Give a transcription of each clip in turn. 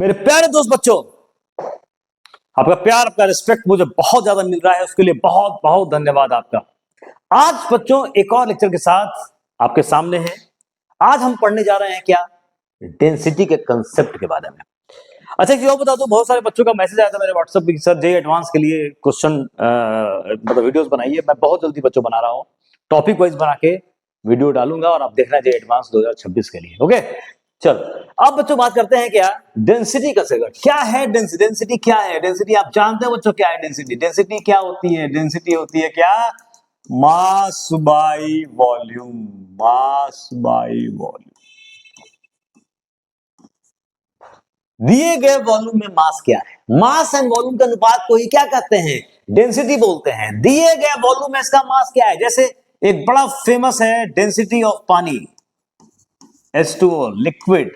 मेरे प्यारे दोस्त बच्चों, आपका प्यार, आपका रिस्पेक्ट मुझे बहुत ज्यादा मिल रहा है, उसके लिए बहुत बहुत धन्यवाद आपका। आज बच्चों एक और लेक्चर के साथ आपके सामने हैं। आज हम पढ़ने जा रहे हैं क्या? डेंसिटी के कंसेप्ट के बारे में। अच्छा, एक बता दो, बहुत सारे बच्चों का मैसेज आया था मेरे व्हाट्सएप पे, सर जे एडवांस के लिए क्वेश्चन मतलब वीडियोस बनाइए। मैं बहुत जल्दी बच्चों बना रहा हूँ, टॉपिक वाइज बना के वीडियो डालूंगा और आप देखना जे एडवांस 2026 के लिए। ओके, चल अब बच्चों बात करते हैं क्या? डेंसिटी का सेगमेंट क्या है? डेंसिटी क्या है? डेंसिटी आप जानते हो बच्चों क्या है? डेंसिटी डेंसिटी क्या होती है? डेंसिटी होती है क्या? Mass by volume. Mass by volume. दिए गए वॉल्यूम में मास क्या है? मास एंड वॉल्यूम के अनुपात को ही क्या कहते हैं? डेंसिटी बोलते हैं। दिए गए वॉल्यूम में इसका मास क्या है? जैसे एक बड़ा फेमस है डेंसिटी ऑफ पानी, H2O लिक्विड।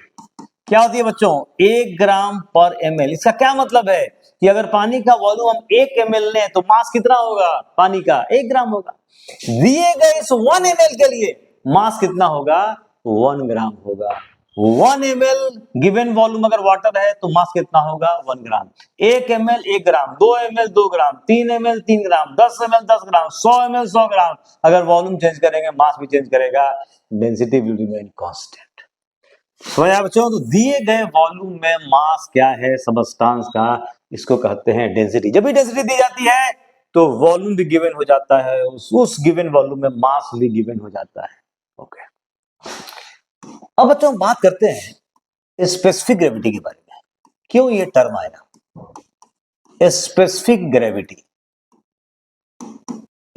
क्या होती है बच्चों? 1 ग्राम पर ml। इसका क्या मतलब है कि अगर पानी का वॉल्यूम हम 1 ml लें तो मास कितना होगा? पानी का 1 ग्राम होगा। दिए गए इस 1 ml के लिए मास कितना होगा? 1 ग्राम होगा। 1 ml गिवन वॉल्यूम अगर वाटर है तो मास कितना होगा? 1 ग्राम। 1 ml 1 ग्राम, 2 ml 2 ग्राम, 3 ml 3 ग्राम, 10 ml 10 ग्राम, 100 ml 100 ग्राम। अगर वॉल्यूम चेंज करेंगे मास भी चेंज करेगा, डेंसिटी विल रिमेन कांस्टेंट। बच्चों, तो दिए गए वॉल्यूम में मास क्या है सबस्टांस का, इसको कहते हैं डेंसिटी। जब भी डेंसिटी दी जाती है तो वॉल्यूम भी गिवन हो जाता है, उस गिवन वॉल्यूम में मास भी गिवन हो जाता है। ओके, अब बच्चों हम बात करते हैं स्पेसिफिक ग्रेविटी के बारे में। क्यों ये टर्म आया स्पेसिफिक ग्रेविटी?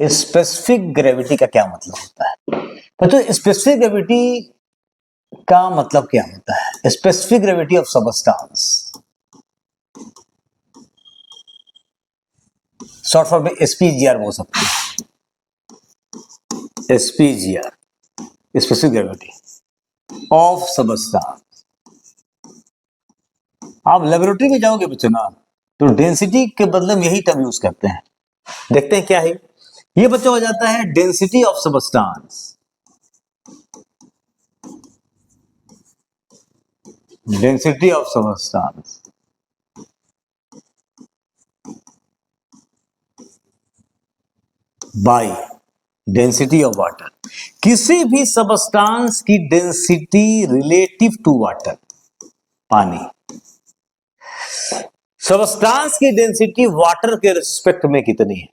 स्पेसिफिक ग्रेविटी का क्या मतलब होता है बच्चों? स्पेसिफिक ग्रेविटी का मतलब क्या होता है? Specific gravity of substance, short form में एसपीजीआर बोल सकते हैं। एसपीजीआर, स्पेसिफिक ग्रेविटी ऑफ सबस्टांस। आप लेबोरेटरी में जाओगे बच्चों ना, तो डेंसिटी के बदले में यही टर्म यूज करते हैं। देखते हैं क्या है ये बच्चों। हो जाता है density of substance. Density of substance bye density of water. किसी भी सबस्टांस की डेंसिटी रिलेटिव टू वाटर, पानी। सबस्टांस की डेंसिटी वाटर के रिस्पेक्ट में कितनी है?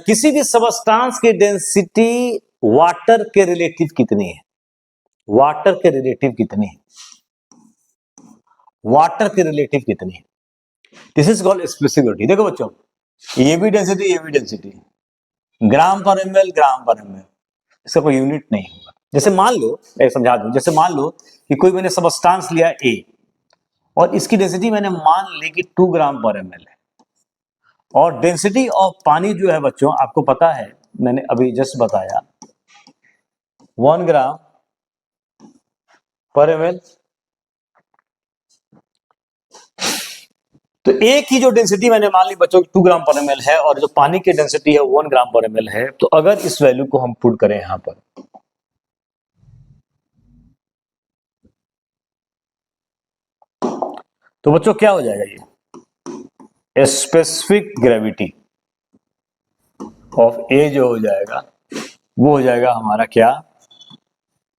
किसी भी सबस्टांस की डेंसिटी वाटर के रिलेटिव कितनी है? वाटर के रिलेटिव कितनी है? वाटर के रिलेटिव कितनी है? This is called specific. देखो बच्चों, ये भी डेंसिटी, ये भी डेंसिटी, ग्राम पर एमएल, ग्राम पर एमएल, इसका कोई यूनिट नहीं होगा। जैसे मान लो, मैं समझा दूं, जैसे मान लो कि कोई मैंने सबस्टांस लिया ए और इसकी डेंसिटी मैंने मान ली कि 2 ग्राम पर एमएल है, और डेंसिटी ऑफ पानी जो है बच्चों आपको पता है, मैंने अभी जस्ट बताया 1 ग्राम पर एमएल। तो ए की जो डेंसिटी मैंने मान ली बच्चों 2 ग्राम पर एमएल है, और जो पानी की डेंसिटी है 1 ग्राम पर एमएल है। तो अगर इस वैल्यू को हम पुट करें यहां पर, तो बच्चों क्या हो जाएगा? ये स्पेसिफिक ग्रेविटी ऑफ ए जो हो जाएगा वो हो जाएगा हमारा क्या?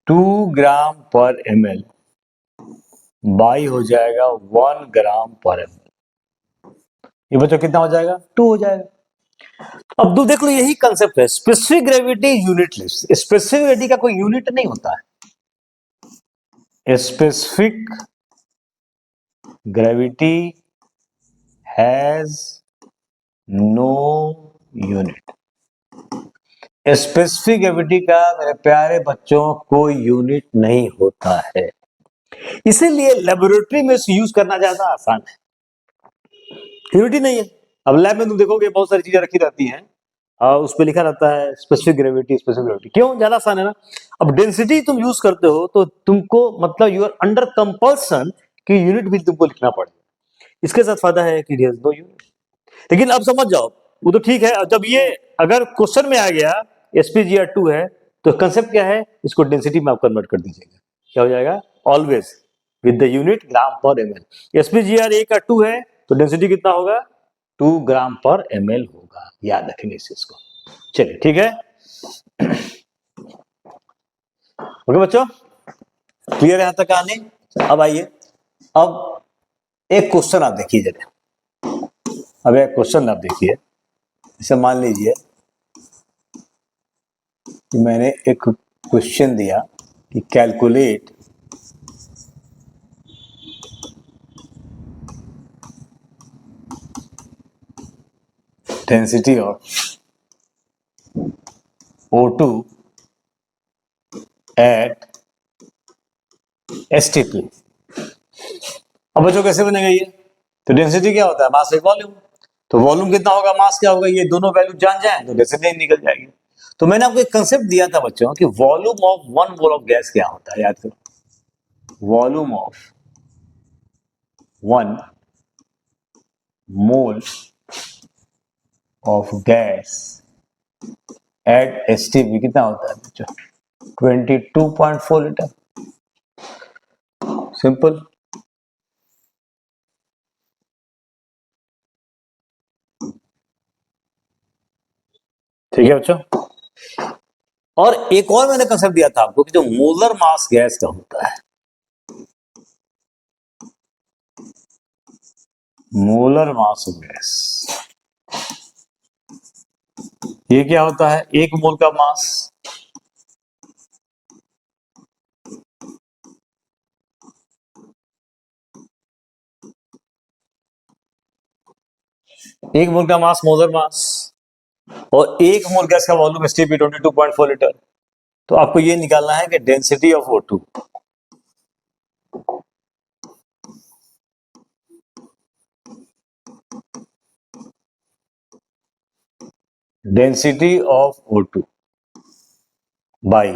2 ग्राम पर एमएल बाई हो जाएगा 1 ग्राम पर एमएल। ये बच्चों कितना हो जाएगा? 2 हो जाएगा। अब देख लो, यही कंसेप्ट है specific gravity unitless. Specific gravity का कोई यूनिट नहीं होता है। Specific gravity has no unit. Specific gravity का मेरे प्यारे बच्चों कोई यूनिट नहीं होता है, इसीलिए लेबोरेटरी में इसे यूज करना ज्यादा आसान है। यूनिट ही नहीं है। अब लैब में तुम देखोगे बहुत सारी चीजें रखी रहती हैं और उस पर लिखा रहता है स्पेसिफिक ग्रेविटी, स्पेसिफिक ग्रेविटी। क्यों? ज्यादा आसान है ना। अब डेंसिटी तुम यूज करते हो तो तुमको मतलब यू आर अंडर कंपल्सन कि यूनिट भी तुमको लिखना पड़ेगा। इसके साथ फायदा है कि देयर इज नो यूनिट। लेकिन अब समझ जाओ, वो तो ठीक है। जब ये अगर क्वेश्चन में आ गया SPGR2 है तो कंसेप्ट क्या है? इसको डेंसिटी में आप कन्वर्ट कर दीजिएगा। क्या हो जाएगा? ऑलवेज विद द यूनिट ग्राम पर ml। एसपीजीआर ए का 2 है तो डेंसिटी कितना होगा, 2 ग्राम पर ml होगा। याद रखेंगे इस चीज को। चलिए ठीक है, ओके बच्चों, क्लियर है यहां तक कहानी। अब आइए, अब एक क्वेश्चन आप देखिए जरा। अब एक क्वेश्चन आप देखिए, जैसे मान लीजिए कि मैंने एक क्वेश्चन दिया कि calculate density of O2 at STP। अब बच्चों कैसे बनेगा ये, तो डेंसिटी क्या होता है, मास बाई वॉल्यूम। तो वॉल्यूम कितना होगा, मास क्या होगा, ये दोनों वैल्यू जान जाए तो डेंसिटी निकल जाएगी। तो मैंने आपको एक कंसेप्ट दिया था बच्चों कि volume of 1 mole of gas क्या होता है, याद करो। Volume of 1 mole of gas at STP कितना होता है बच्चों, 22.4 लीटर। सिंपल। ठीक है बच्चों, और एक और मैंने कंसेप्ट दिया था आपको कि जो मोलर मास गैस का होता है, मोलर मास ऑफ गैस, ये क्या होता है, 1 मोल का मास, एक मोल का मास मोलर मास, और 1 मोल गैस का वॉल्यूम STP 22.4 लीटर। तो आपको ये निकालना है कि density of O2, density of O2 by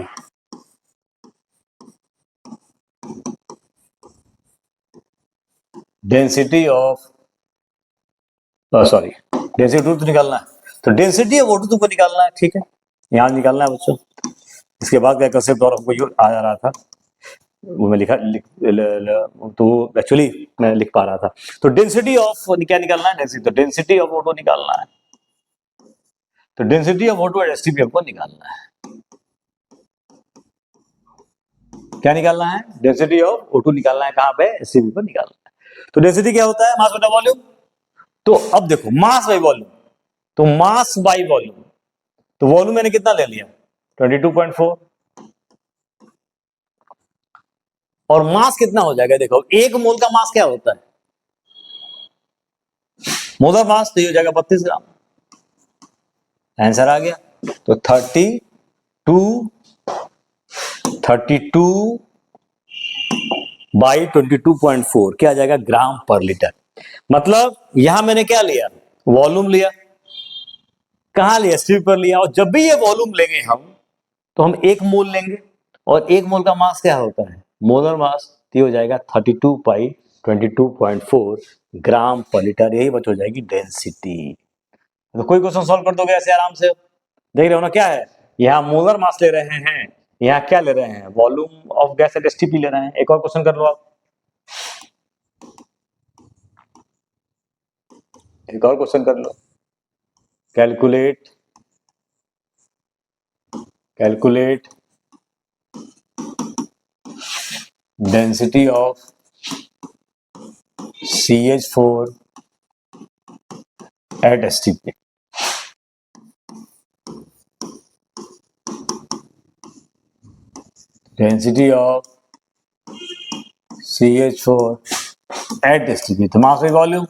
density of, sorry, density तो निकालना है, तो डेंसिटी ऑफ O2 तुमको निकालना है, ठीक है, यहां निकालना है बच्चों। इसके बाद क्या कंसेप्ट और हमको जो आ रहा था वो मैं तो एक्चुअली मैं लिख पा रहा था। तो डेंसिटी ऑफ क्या निकालना है, डेंसिटी, तो डेंसिटी ऑफ O2 निकालना है। तो density of O2 at STP हमको निकालना है। क्या निकालना है, डेंसिटी ऑफ O2 निकालना है, कहां पे, STP पर निकालना है। तो डेंसिटी क्या होता है, मास बटा वॉल्यूम। तो अब देखो मास बाई वॉल्यूम, तो मास बाई वॉल्यूम, तो वॉल्यूम मैंने कितना ले लिया, 22.4, और मास कितना हो जाएगा, देखो 1 मोल का मास क्या होता है, मोलर मास, तो ये हो जाएगा 32 ग्राम। आंसर आ गया। तो 32 बाई 22.4 क्या आ जाएगा, ग्राम पर लीटर। मतलब यहां मैंने क्या लिया, वॉल्यूम लिया, कहां लिया, STP पर लिया, और जब भी ये वॉल्यूम लेंगे हम, तो हम 1 मोल लेंगे, और 1 मोल का मास क्या होता है, मोलर मास, तो हो जाएगा 32 बाई 22.4 ग्राम पर लीटर। यही बच हो जाएगी डेंसिटी। तो कोई क्वेश्चन सॉल्व कर दोगे ऐसे आराम से, देख रहे हो ना, क्या है, यहाँ मोलर मास ले रहे हैं, यहाँ क्या ले रहे हैं, volume of gas at STP ले रहे हैं। एक और क्वेश्चन कर लो आप, एक और क्वेश्चन कर लो। Calculate density of CH4 at STP। Density of CH4 at STP, तो मास बाई वॉल्यूम।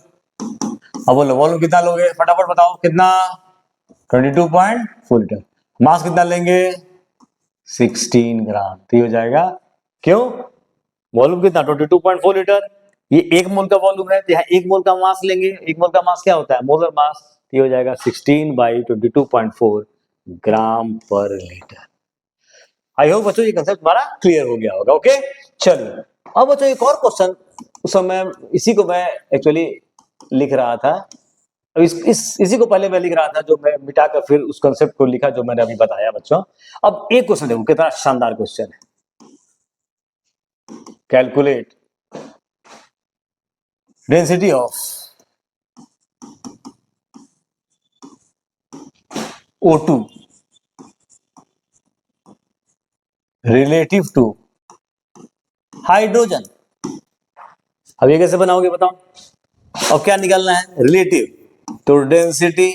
अब बोलो वॉल्यूम कितना लोगे, फटाफट बताओ कितना, 22.4 लीटर। मास कितना लेंगे, 16 ग्राम। तो ये हो जाएगा, क्यों, वॉल्यूम कितना, 22.4 लीटर, ये 1 मोल का वॉल्यूम है, तो यहाँ 1 मोल का मास लेंगे, 1 मोल का मास क्या होता है, मोलर मास, तो ये हो जाएगा 16 बाई 22.4 ग्राम पर लीटर। आई होप बच्चों ये कंसेप्ट हमारा क्लियर हो गया होगा। ओके, चलिए अब बच्चों एक और क्वेश्चन, उस समय इसी को मैं एक्चुअली लिख रहा था, इसी को पहले मैं लिख रहा था, जो मैं मिटाकर फिर उस कंसेप्ट को लिखा जो मैंने अभी बताया बच्चों। अब एक क्वेश्चन देखो कितना शानदार क्वेश्चन है। Calculate density of O2 relative to hydrogen. अब ये कैसे बनाओगे बताओ। और क्या निकालना है, रिलेटिव। तो डेंसिटी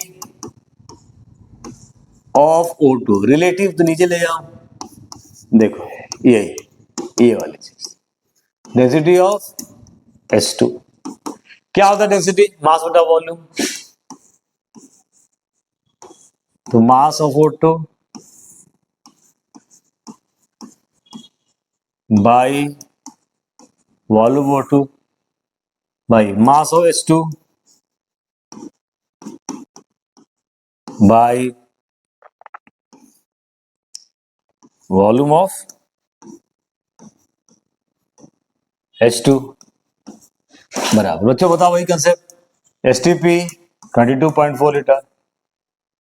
ऑफ O2 रिलेटिव तो नीचे ले जाओ, देखो ये वाली चीज, डेंसिटी ऑफ H2। क्या होता है डेंसिटी, मास बटा वॉल्यूम। तो mass of O2 by volume O2 by mass of H2 by volume of H2 बराबर। बच्चों बताओ वही कंसेप्ट, STP 22.4 लीटर,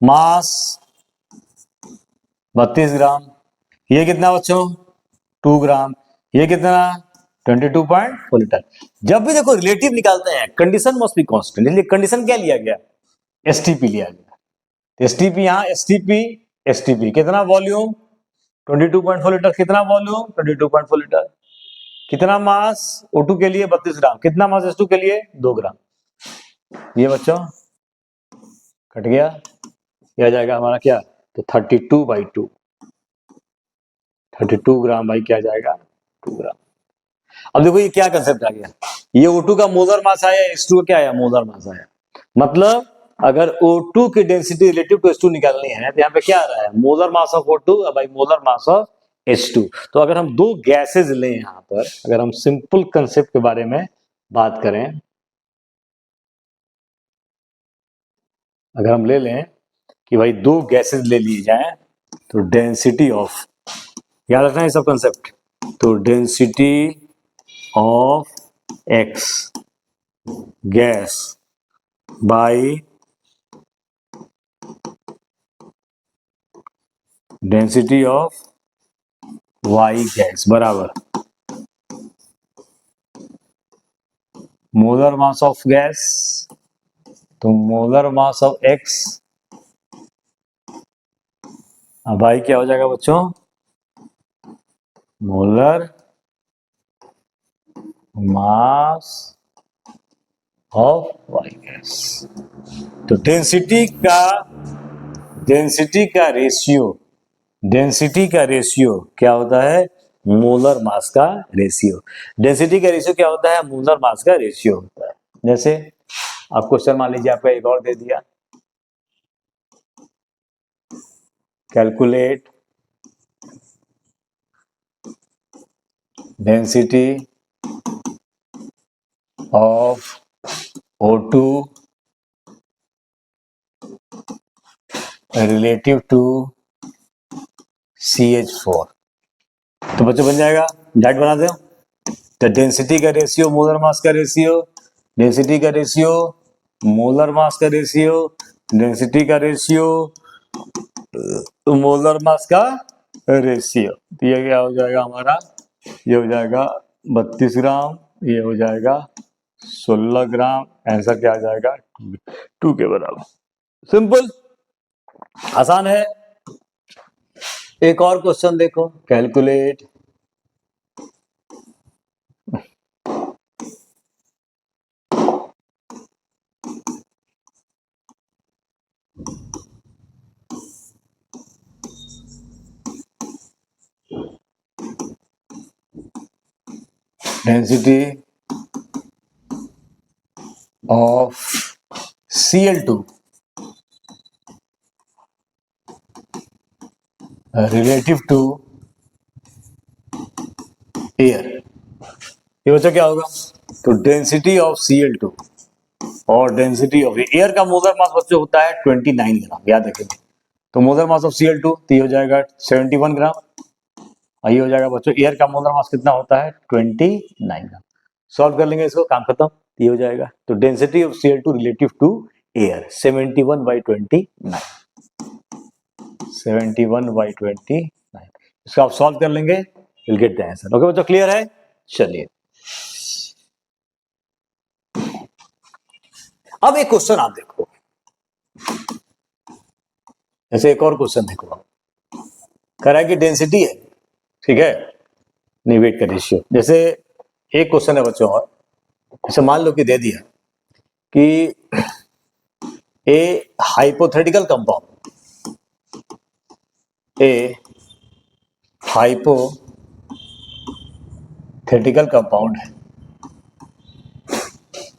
मास 32 ग्राम, ये कितना बच्चों 2 ग्राम, ये कितना 22.4 लीटर। जब भी देखो रिलेटिव निकालते हैं कंडीशन मस्ट बी कांस्टेंट, इसलिए कंडीशन क्या लिया गया, STP लिया गया। STP यहाँ STP कितना वॉल्यूम 22.4 लीटर, कितना वॉल्यूम 22.4 लीटर, कितना मास O2 के लिए 32 ग्राम, कितना मास H2 के लिए 2 ग्राम। ये बच्चों कट गया, ये आ जाएगा हमारा क्या, तो 32/2, 32 ग्राम भाई क्या जाएगा 2 ग्राम। अब देखो ये क्या कंसेप्ट आ गया, ये O2 का मोलर मास आया, H2 का क्या आया मोलर मास आया। मतलब अगर O2 की डेंसिटी रिलेटिव टू H2 निकालनी है तो यहाँ पे क्या आ रहा है, molar mass of O2 by molar mass of H2। तो अगर हम दो गैसेज लें यहाँ पर, अगर हम सिंपल कंसेप्ट के बारे में बात करें, अगर हम ले लें कि भाई दो गैसेज ले ली जाए, तो डेंसिटी ऑफ, याद रखना है सब कंसेप्ट, तो density of X gas by density of Y gas बराबर मोलर मास ऑफ गैस, तो मोलर मास ऑफ X भाई क्या हो जाएगा बच्चों, molar mass of Y gas. तो डेंसिटी का रेशियो क्या होता है, मोलर मास का रेशियो। डेंसिटी का रेशियो क्या होता है, मोलर मास का रेशियो होता है। जैसे आप क्वेश्चन मान लीजिए आपका एक और दे दिया, calculate density of O2 relative to CH4। तो बच्चों बन जाएगा, डायरेक्ट बना दो। तो डेंसिटी का रेशियो मोलर मास का रेशियो, डेंसिटी का रेशियो मोलर मास का रेशियो, डेंसिटी का रेशियो मोलर मास का रेशियो। तो ये क्या हो जाएगा हमारा, ये हो जाएगा 32 ग्राम, ये हो जाएगा 16 ग्राम, आंसर क्या आ जाएगा 2 के बराबर। सिंपल, आसान है। एक और क्वेश्चन देखो, calculate density of Cl2 relative to air. ये बच्चा क्या होगा, तो डेंसिटी ऑफ Cl2 और डेंसिटी ऑफ एयर का मोलर मास बच्चों होता है 29 ग्राम, याद रखेंगे। तो मोलर मास ऑफ Cl2 तो ये हो जाएगा 71 ग्राम, और ये हो जाएगा बच्चों एयर का मोलर मास कितना होता है 29 ग्राम। सॉल्व कर लेंगे इसको, काम खत्म। ये हो जाएगा, तो density of Cl2 relative to air 71/29, 71/29। इसको आप सॉल्व कर लेंगे, will get the answer. Okay बच्चों, क्लियर है। चलिए अब एक क्वेश्चन आप देखो, ऐसे एक और क्वेश्चन देखो, कह रहा है कि डेंसिटी है, ठीक है, नहीं वेट का रेशियो। जैसे एक क्वेश्चन है बच्चों और, जैसे मान लो कि दे दिया कि ए हाइपोथेटिकल कंपाउंड, ए हाइपोथेटिकल कंपाउंड है,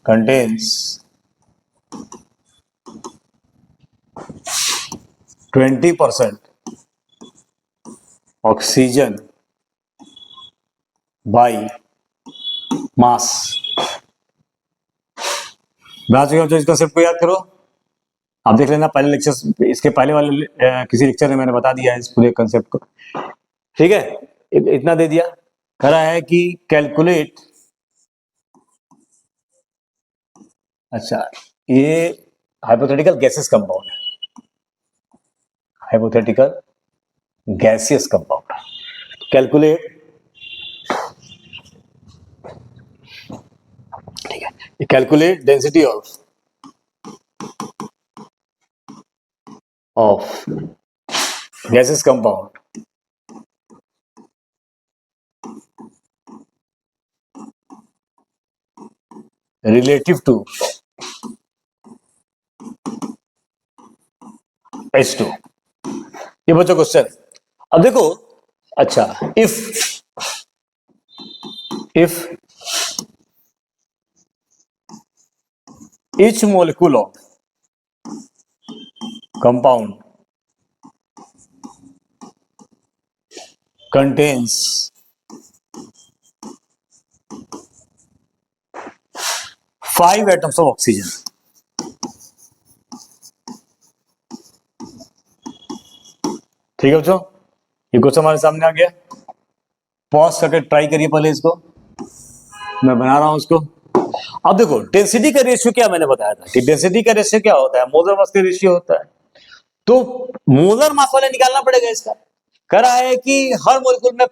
contains 20% ऑक्सीजन बाई मास। बना चुके हो इस कंसेप्ट को, याद करो, आप देख लेना पहले लेक्चर, इसके पहले वाले किसी लेक्चर में मैंने बता दिया है इस पूरे कंसेप्ट को, ठीक है। इतना दे दिया, कह रहा है कि कैलकुलेट, अच्छा ये हाइपोथेटिकल गैसेस कंपाउंड है, हाइपोथेटिकल गैसियस कंपाउंड, कैलकुलेट, ठीक है, calculate density of gases compound relative to H2। ये बच्चों क्वेश्चन। अब देखो, अच्छा if each molecule of compound contains 5 atoms of oxygen, ठीक है बच्चों, ये क्वेश्चन हमारे सामने आ गया। पॉज करके ट्राई करिए पहले इसको, मैं बना रहा हूं उसको। अब देखो डेंसिटी का रेशियो क्या मैंने बताया था कि डेंसिटी का रेशियो क्या होता है, मोलर मास का रेशियो होता है। तो मोलर मास वाले निकालना पड़ेगा इसका। कह रहा है कि हर मोलिक्यूल में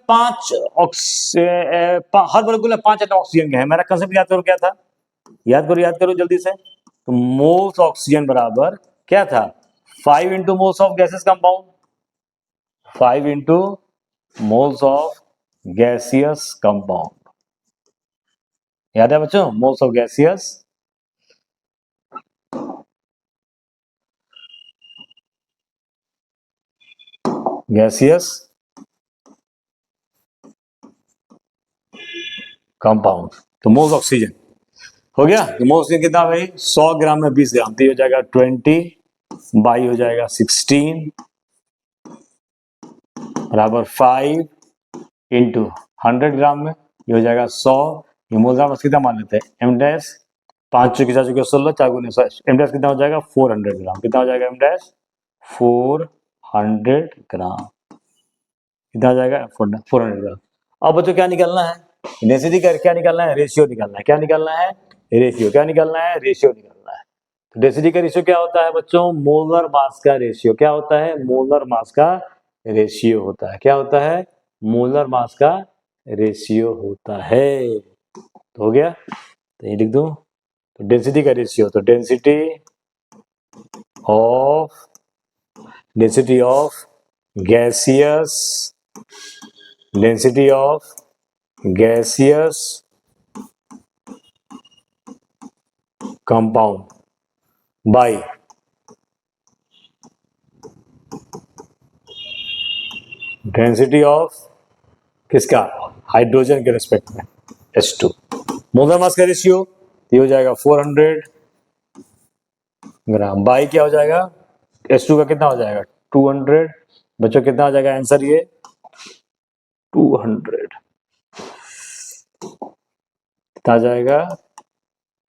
हर मोलिक्यूल में 5 एटम ऑक्सीजन के हैं। मेरा कंसेप्ट याद करो क्या था, याद करो जल्दी से। तो मोल्स ऑक्सीजन बराबर क्या था, 5 into moles of gases compound, 5 into moles of gaseous compound. याद है बच्चों, मोल्स ऑफ गैसियस कंपाउंड। तो मोल्स ऑक्सीजन हो गया। तो मोल्स ऑक्सीजन कितना भाई, 100 ग्राम में 20 ग्राम, तो ये हो जाएगा 20 बाई हो जाएगा 16 बराबर 5 इंटू 100 ग्राम में, ये हो जाएगा 100। ये मोल्स ऑफ कितना मान लेते हैं, एम डैश 5 चुके 4 चुके 16 4 गुने 100, एम डैश कितना हो जाएगा 400 ग्राम। कितना हो जाएगा एम डैश 400 ग्राम, कितना हो जाएगा 400 ग्राम। अब बच्चों क्या निकालना है, डेंसिटी का क्या निकालना है, रेशियो निकालना है। क्या निकालना है, रेशियो। क्या निकालना है, रेशियो निकालना है। तो डेंसिटी का रेशियो क्या होता है बच्चों, मोलर मास का रेशियो। क्या होता है, मोलर मास का रेशियो होता है। क्या होता है, मोलर मास का रेशियो होता है। तो हो गया, तो ये लिख दो। तो डेंसिटी का रेशियो, तो density of gaseous compound by density of किसका, हाइड्रोजन के रेस्पेक्ट में H2। मोलर मास का रेशियो ये हो जाएगा 400 ग्राम बाई क्या हो जाएगा, H2 का कितना हो जाएगा 200। बच्चों कितना हो जाएगा आंसर, ये 200 कितना आ जाएगा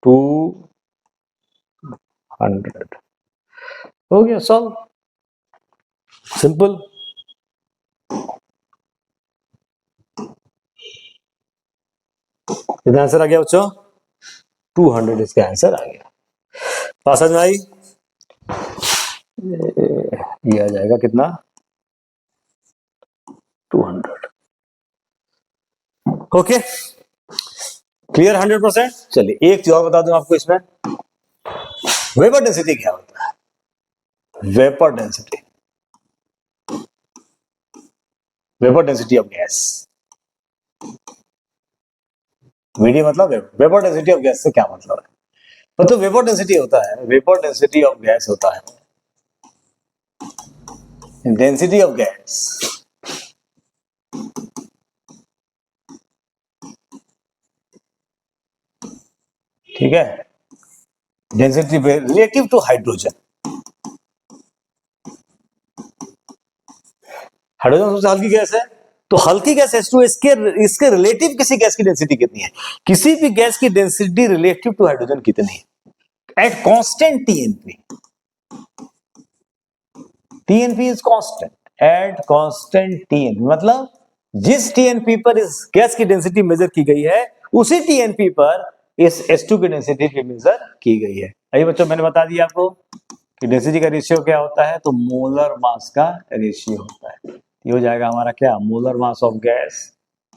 200। हो गया सॉल्व, सिंपल। कितना आंसर आ गया बच्चों, 200 इसका आंसर आ गया। पास समझ में आई, ये आ जाएगा कितना 200। Okay clear 100%। चलिए एक चीज और बता दूं आपको इसमें, वेपर डेंसिटी क्या होता है? Vapour density, vapour density of gas, VD मतलब वेपर डेंसिटी ऑफ गैस से क्या मतलब है? तो वेपर डेंसिटी होता है, वेपर डेंसिटी ऑफ गैस होता है डेंसिटी ऑफ गैस ठीक है, density relative to hydrogen. Hydrogen सबसे हल्की गैस है, तो हल्की गैस H2 इसके इसके रिलेटिव किसी गैस की डेंसिटी कितनी है? किसी भी गैस की डेंसिटी रिलेटिव टू हाइड्रोजन कितनी है at constant TNP? TNP is constant at constant TNP, मतलब जिस टीएनपी पर इस गैस की डेंसिटी मेजर की गई है उसी टीएनपी पर इस H2 की डेंसिटी भी मेजर की गई है। अभी बच्चों मैंने बता दिया आपको कि डेंसिटी का रेशियो क्या होता है, तो मोलर मास का रेशियो होता है। ये हो जाएगा हमारा क्या, मोलर मास ऑफ गैस।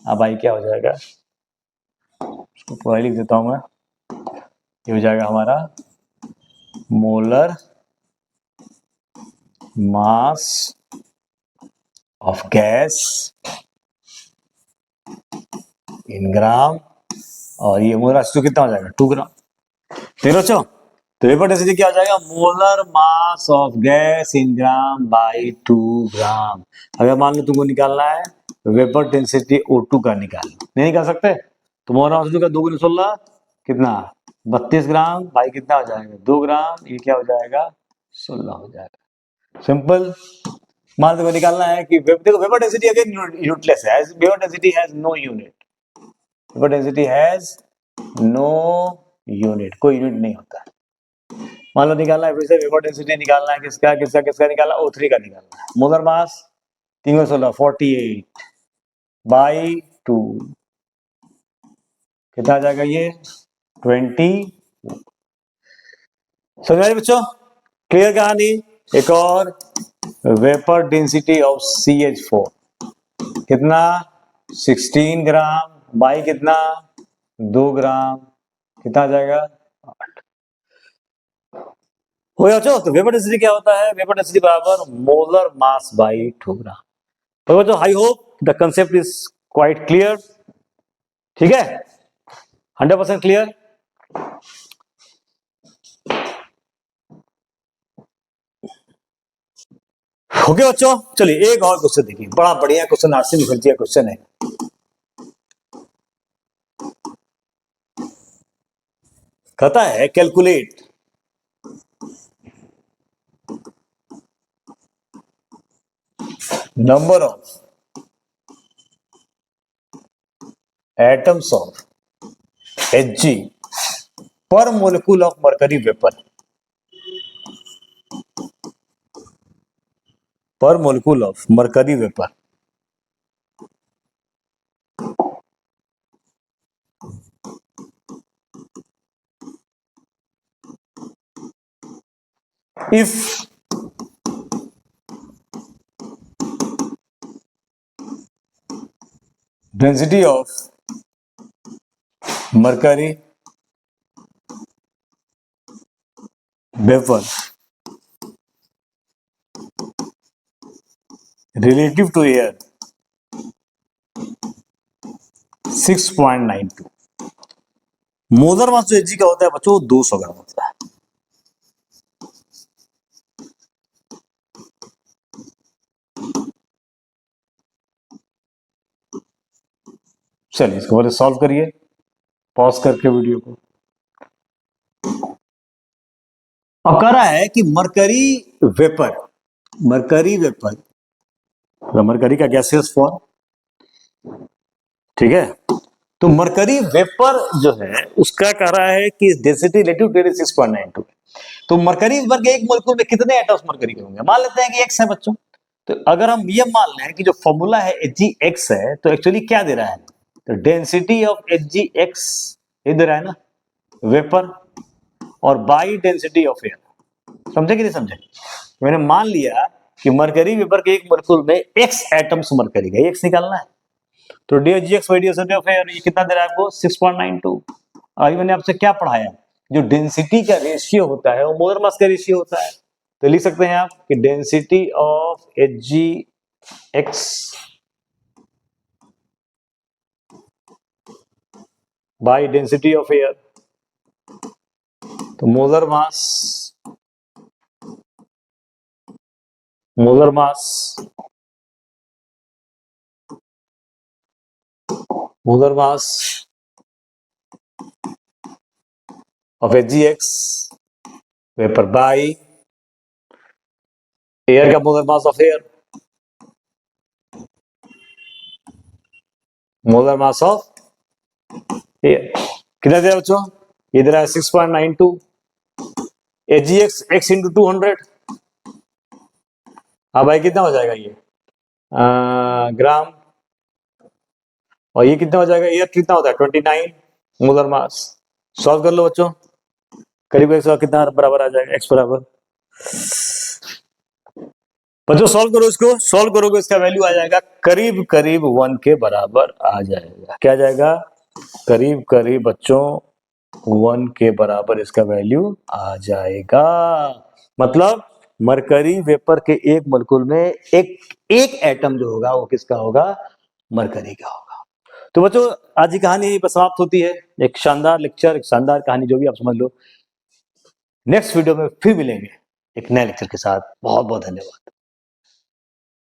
अब भाई क्या हो जाएगा, इसको पूरा लिख देता हूं मैं, ये हो जाएगा हमारा molar mass of gas in gram, और ये मोलर H2 कितना हो जाएगा, 2 ग्राम। ठीक है बच्चों, तो वेपर डेंसिटी क्या हो जाएगा, molar mass of gas in gram by 2 ग्राम। अगर मान लो तुमको निकालना है वेपर डेंसिटी O2 का, नहीं निकाल सकते, तो मोलर मास O2 का 2 × 16 कितना, 32 ग्राम बाई कितना हो जाएगा, 2 ग्राम, ये क्या हो जाएगा, 16 हो जाएगा। सिंपल। मान लो निकालना है कि देखो वेपर डेंसिटी अगेन यूनिटलेस है, vapour density has no unit, vapour density has no unit, कोई यूनिट नहीं होता है। मान लो निकालना है फिर से वेपर डेंसिटी निकालना है, किसका किसका किसका निकालना, O3 का निकालना है। मोलर मास 3 × 16 48 बाई 2 कितना आ जाएगा, ये 20। समझ आए बच्चों, क्लियर कहानी। एक और, वेपर डेंसिटी ऑफ CH4 कितना, 16 ग्राम बाई कितना, 2 ग्राम, कितना आ जाएगा, 8 हो गया बच्चों। तो वेपर डेंसिटी क्या होता है, वेपर डेंसिटी बराबर मोलर मास बाई 2 ग्राम। तो बच्चों I hope the concept is quite clear, ठीक है, 100% क्लियर। ओके बच्चों, चलिए एक और क्वेश्चन देखिए, बड़ा बढ़िया क्वेश्चन, आरसी मुखर्जी का क्वेश्चन है। कहता है calculate number of atoms of Hg पर मोलिक्यूल ऑफ मरकरी वेपर, पर molecule of mercury vapour if density of mercury vapor relative to air 6.92, molar mass जो Hg का होता है बच्चों 200 ग्राम होता है। चलिए इसको पहले सॉल्व करिए, पॉज करके वीडियो को। अब कह रहा है कि mercury vapour, mercury vapour, mercury का गैसियस फॉर्म, ठीक है, तो मरकरी वेपर जो है उसका कह रहा है कि डेंसिटी रिलेटिव टू 6.92। तो मरकरी वेपर के एक मोलेक्यूल में कितने एटम्स मरकरी के होंगे, मान लेते हैं कि X है बच्चों। तो अगर हम ये मान लें कि जो फॉर्मूला है Hgx है, तो एक्चुअली क्या दे रहा है, तो डेंसिटी ऑफ Hgx ये दे रहा है ना, वेपर, और बाई डेंसिटी ऑफ एयर। समझे कि नहीं समझे, मैंने मान लिया कि मरकरी वेपर के एक मोलेक्यूल में X एटम्स मरकरी का, X निकालना है, तो DHgx by density of air ये कितना दे रहा है आपको, 6.92। अभी मैंने आपसे क्या पढ़ाया जो डेंसिटी का रेशियो होता है वो मोलर मास का रेशियो होता है। तो लिख सकते हैं आप कि density of HgX by density of air. तो molar mass molar mass of HgX vapour by air का molar mass of air, molar mass of air कितना दिया बच्चों? इधर है 6.92 HgX x इंटू 200। हाँ भाई कितना हो जाएगा ये ग्राम, और ये कितना हो जाएगा? एयर कितना होता है 29 मोलर मास। सॉल्व कर लो बच्चों, करीब एक्स कितना बराबर आ जाएगा? एक्स बराबर बच्चों सॉल्व करो, इसको सॉल्व करोगे इसका वैल्यू आ जाएगा करीब करीब 1 के बराबर आ जाएगा। क्या जाएगा? करीब करीब बच्चों 1 के बराबर इसका वैल्यू आ जाएगा। मतलब मरकरी वेपर के एक मॉलिक्यूल में एक एटम जो होगा वो किसका होगा? मरकरी का होगा। तो बच्चों आज की कहानी यहीं पर समाप्त होती है। एक शानदार लेक्चर, एक शानदार कहानी, जो भी आप समझ लो। नेक्स्ट वीडियो में फिर मिलेंगे एक नए लेक्चर के साथ। बहुत बहुत धन्यवाद।